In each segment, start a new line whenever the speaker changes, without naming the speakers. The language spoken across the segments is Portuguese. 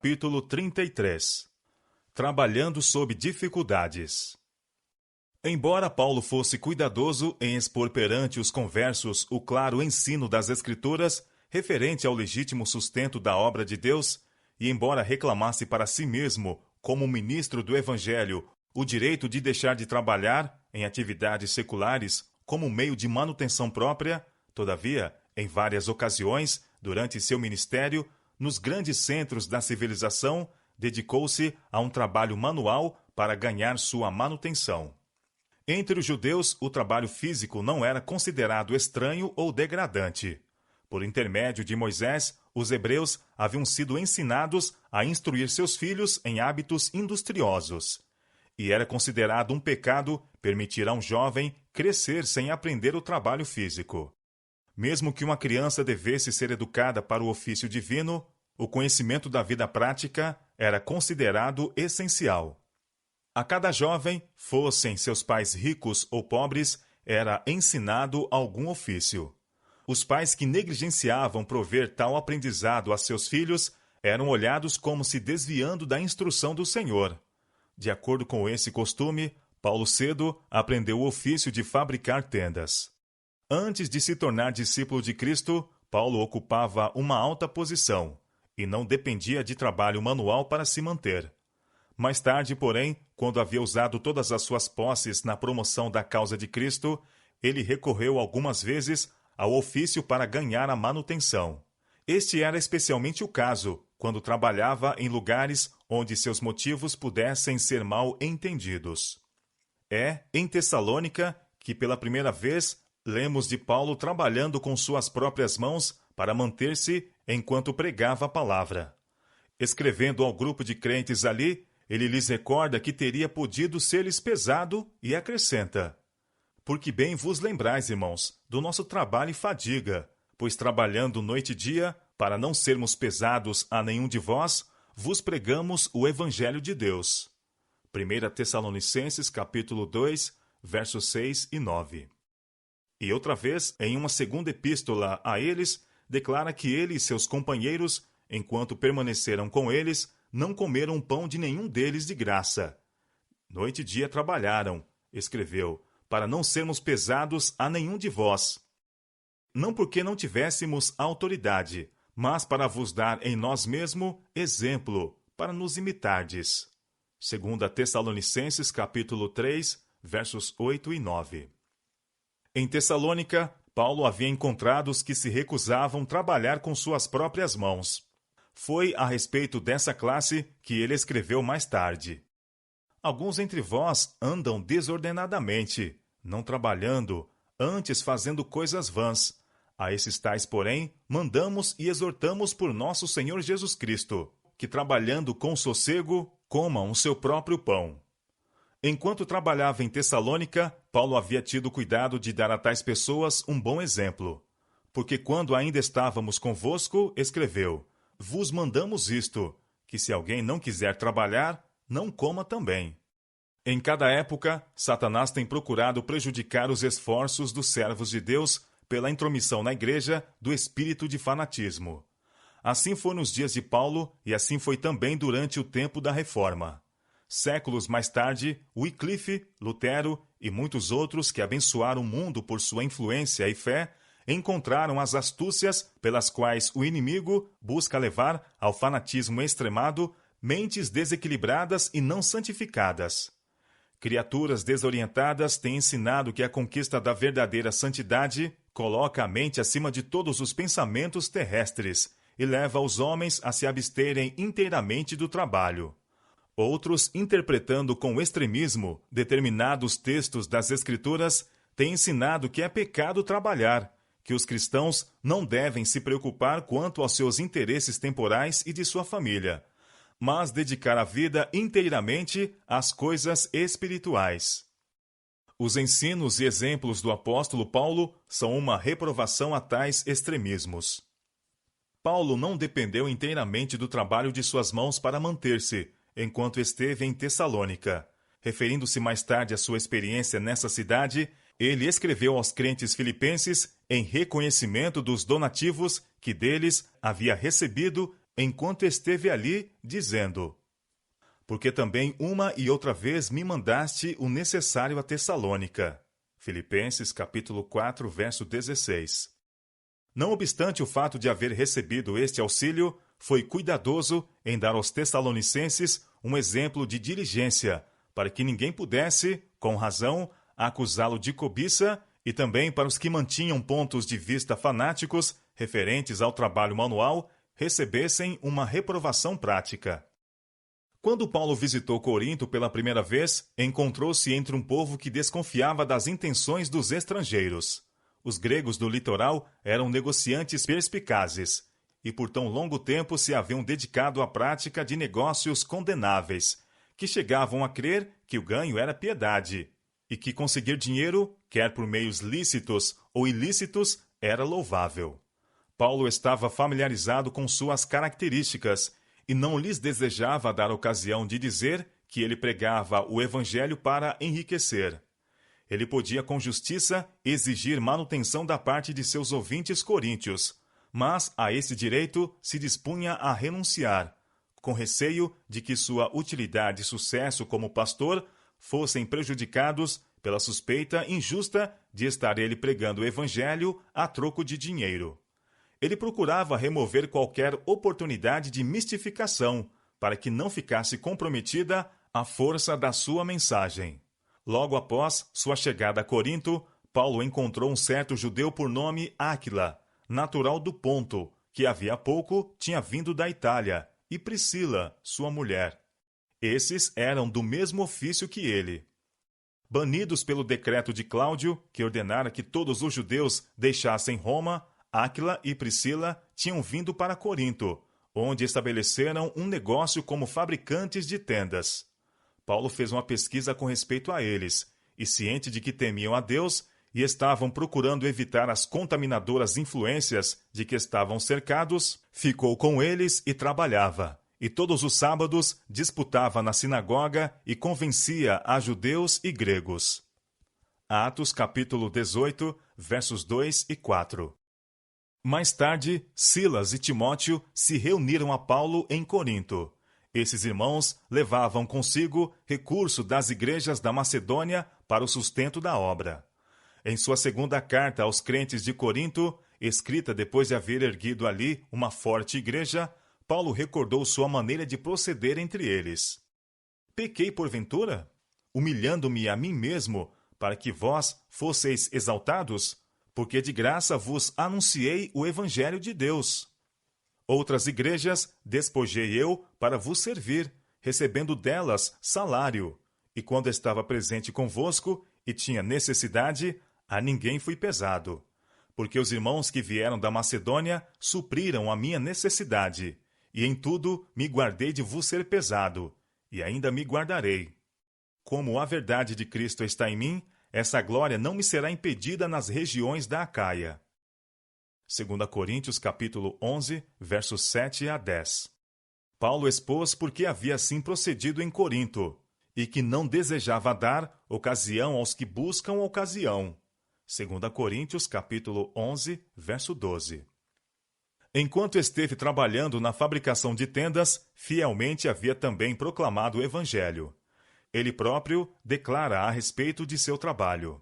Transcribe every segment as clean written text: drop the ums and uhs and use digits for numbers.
Capítulo 33. Trabalhando sob dificuldades. Embora Paulo fosse cuidadoso em expor perante os conversos o claro ensino das Escrituras referente ao legítimo sustento da obra de Deus, e embora reclamasse para si mesmo, como ministro do Evangelho, o direito de deixar de trabalhar em atividades seculares como meio de manutenção própria, todavia, em várias ocasiões, durante seu ministério, nos grandes centros da civilização, dedicou-se a um trabalho manual para ganhar sua manutenção. Entre os judeus, o trabalho físico não era considerado estranho ou degradante. Por intermédio de Moisés, os hebreus haviam sido ensinados a instruir seus filhos em hábitos industriosos. E era considerado um pecado permitir a um jovem crescer sem aprender o trabalho físico. Mesmo que uma criança devesse ser educada para o ofício divino, o conhecimento da vida prática era considerado essencial. A cada jovem, fossem seus pais ricos ou pobres, era ensinado algum ofício. Os pais que negligenciavam prover tal aprendizado a seus filhos eram olhados como se desviando da instrução do Senhor. De acordo com esse costume, Paulo cedo aprendeu o ofício de fabricar tendas. Antes de se tornar discípulo de Cristo, Paulo ocupava uma alta posição e não dependia de trabalho manual para se manter. Mais tarde, porém, quando havia usado todas as suas posses na promoção da causa de Cristo, ele recorreu algumas vezes ao ofício para ganhar a manutenção. Este era especialmente o caso quando trabalhava em lugares onde seus motivos pudessem ser mal entendidos. É em Tessalônica que, pela primeira vez, lemos de Paulo trabalhando com suas próprias mãos para manter-se enquanto pregava a palavra. Escrevendo ao grupo de crentes ali, ele lhes recorda que teria podido ser-lhes pesado e acrescenta: porque bem vos lembrais, irmãos, do nosso trabalho e fadiga, pois trabalhando noite e dia, para não sermos pesados a nenhum de vós, vos pregamos o Evangelho de Deus. 1 Tessalonicenses, capítulo 2, versos 6 e 9. E outra vez, em uma segunda epístola a eles, declara que ele e seus companheiros, enquanto permaneceram com eles, não comeram pão de nenhum deles de graça. Noite e dia trabalharam, escreveu, para não sermos pesados a nenhum de vós. Não porque não tivéssemos autoridade, mas para vos dar em nós mesmo exemplo, para nos imitardes. 2 Tessalonicenses, capítulo 3, versos 8 e 9. Em Tessalônica, Paulo havia encontrado os que se recusavam trabalhar com suas próprias mãos. Foi a respeito dessa classe que ele escreveu mais tarde. Alguns entre vós andam desordenadamente, não trabalhando, antes fazendo coisas vãs. A esses tais, porém, mandamos e exortamos por nosso Senhor Jesus Cristo, que trabalhando com sossego, comam o seu próprio pão. Enquanto trabalhava em Tessalônica, Paulo havia tido cuidado de dar a tais pessoas um bom exemplo. Porque quando ainda estávamos convosco, escreveu: vos mandamos isto, que se alguém não quiser trabalhar, não coma também. Em cada época, Satanás tem procurado prejudicar os esforços dos servos de Deus pela intromissão na igreja do espírito de fanatismo. Assim foi nos dias de Paulo e assim foi também durante o tempo da Reforma. Séculos mais tarde, Wycliffe, Lutero e muitos outros que abençoaram o mundo por sua influência e fé, encontraram as astúcias pelas quais o inimigo busca levar ao fanatismo extremado mentes desequilibradas e não santificadas. Criaturas desorientadas têm ensinado que a conquista da verdadeira santidade coloca a mente acima de todos os pensamentos terrestres e leva os homens a se absterem inteiramente do trabalho. Outros, interpretando com extremismo determinados textos das Escrituras, têm ensinado que é pecado trabalhar, que os cristãos não devem se preocupar quanto aos seus interesses temporais e de sua família, mas dedicar a vida inteiramente às coisas espirituais. Os ensinos e exemplos do apóstolo Paulo são uma reprovação a tais extremismos. Paulo não dependeu inteiramente do trabalho de suas mãos para manter-se, enquanto esteve em Tessalônica. Referindo-se mais tarde à sua experiência nessa cidade, ele escreveu aos crentes filipenses em reconhecimento dos donativos que deles havia recebido enquanto esteve ali, dizendo: porque também uma e outra vez me mandaste o necessário a Tessalônica. Filipenses capítulo 4, verso 16. Não obstante o fato de haver recebido este auxílio, foi cuidadoso em dar aos Tessalonicenses um exemplo de diligência, para que ninguém pudesse, com razão, acusá-lo de cobiça, e também para os que mantinham pontos de vista fanáticos referentes ao trabalho manual, recebessem uma reprovação prática. Quando Paulo visitou Corinto pela primeira vez, encontrou-se entre um povo que desconfiava das intenções dos estrangeiros. Os gregos do litoral eram negociantes perspicazes, e por tão longo tempo se haviam dedicado à prática de negócios condenáveis, que chegavam a crer que o ganho era piedade, e que conseguir dinheiro, quer por meios lícitos ou ilícitos, era louvável. Paulo estava familiarizado com suas características, e não lhes desejava dar ocasião de dizer que ele pregava o evangelho para enriquecer. Ele podia com justiça exigir manutenção da parte de seus ouvintes coríntios, mas a esse direito se dispunha a renunciar, com receio de que sua utilidade e sucesso como pastor fossem prejudicados pela suspeita injusta de estar ele pregando o evangelho a troco de dinheiro. Ele procurava remover qualquer oportunidade de mistificação, para que não ficasse comprometida a força da sua mensagem. Logo após sua chegada a Corinto, Paulo encontrou um certo judeu por nome Áquila, natural do Ponto, que havia pouco tinha vindo da Itália, e Priscila, sua mulher. Esses eram do mesmo ofício que ele. Banidos pelo decreto de Cláudio, que ordenara que todos os judeus deixassem Roma, Áquila e Priscila tinham vindo para Corinto, onde estabeleceram um negócio como fabricantes de tendas. Paulo fez uma pesquisa com respeito a eles, e ciente de que temiam a Deus e estavam procurando evitar as contaminadoras influências de que estavam cercados, ficou com eles e trabalhava, e todos os sábados disputava na sinagoga e convencia a judeus e gregos. Atos capítulo 18, versos 2 e 4. Mais tarde, Silas e Timóteo se reuniram a Paulo em Corinto. Esses irmãos levavam consigo recurso das igrejas da Macedônia para o sustento da obra. Em sua segunda carta aos crentes de Corinto, escrita depois de haver erguido ali uma forte igreja, Paulo recordou sua maneira de proceder entre eles. Pequei porventura, humilhando-me a mim mesmo, para que vós fosseis exaltados? Porque de graça vos anunciei o evangelho de Deus. Outras igrejas despojei eu para vos servir, recebendo delas salário. E quando estava presente convosco e tinha necessidade, a ninguém fui pesado. Porque os irmãos que vieram da Macedônia supriram a minha necessidade, e em tudo me guardei de vos ser pesado, e ainda me guardarei. Como a verdade de Cristo está em mim, essa glória não me será impedida nas regiões da Acaia. 2 Coríntios capítulo 11, versos 7 a 10. Paulo expôs por que havia assim procedido em Corinto, e que não desejava dar ocasião aos que buscam ocasião. 2 Coríntios capítulo 11, verso 12. Enquanto esteve trabalhando na fabricação de tendas, fielmente havia também proclamado o evangelho. Ele próprio declara a respeito de seu trabalho.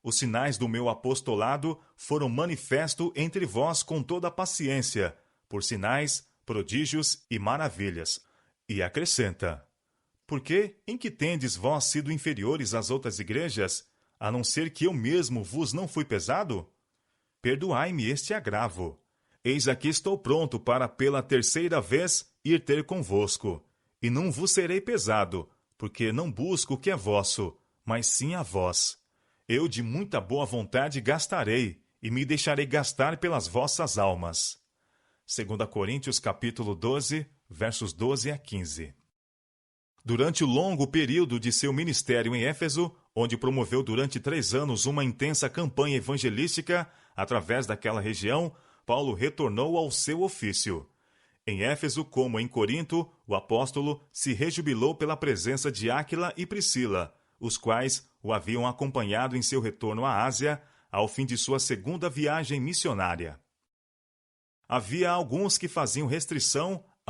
Os sinais do meu apostolado foram manifesto entre vós com toda a paciência, por sinais, prodígios e maravilhas. E acrescenta: porque em que tendes vós sido inferiores às outras igrejas, a não ser que eu mesmo vos não fui pesado? Perdoai-me este agravo. Eis aqui estou pronto para pela terceira vez ir ter convosco, e não vos serei pesado, porque não busco o que é vosso, mas sim a vós. Eu de muita boa vontade gastarei, e me deixarei gastar pelas vossas almas. 2 Coríntios capítulo 12, versos 12 a 15. Durante o longo período de seu ministério em Éfeso, onde promoveu durante 3 anos uma intensa campanha evangelística através daquela região, Paulo retornou ao seu ofício. Em Éfeso, como em Corinto, o apóstolo se rejubilou pela presença de Áquila e Priscila, os quais o haviam acompanhado em seu retorno à Ásia, ao fim de sua segunda viagem missionária. Havia alguns que faziam restrição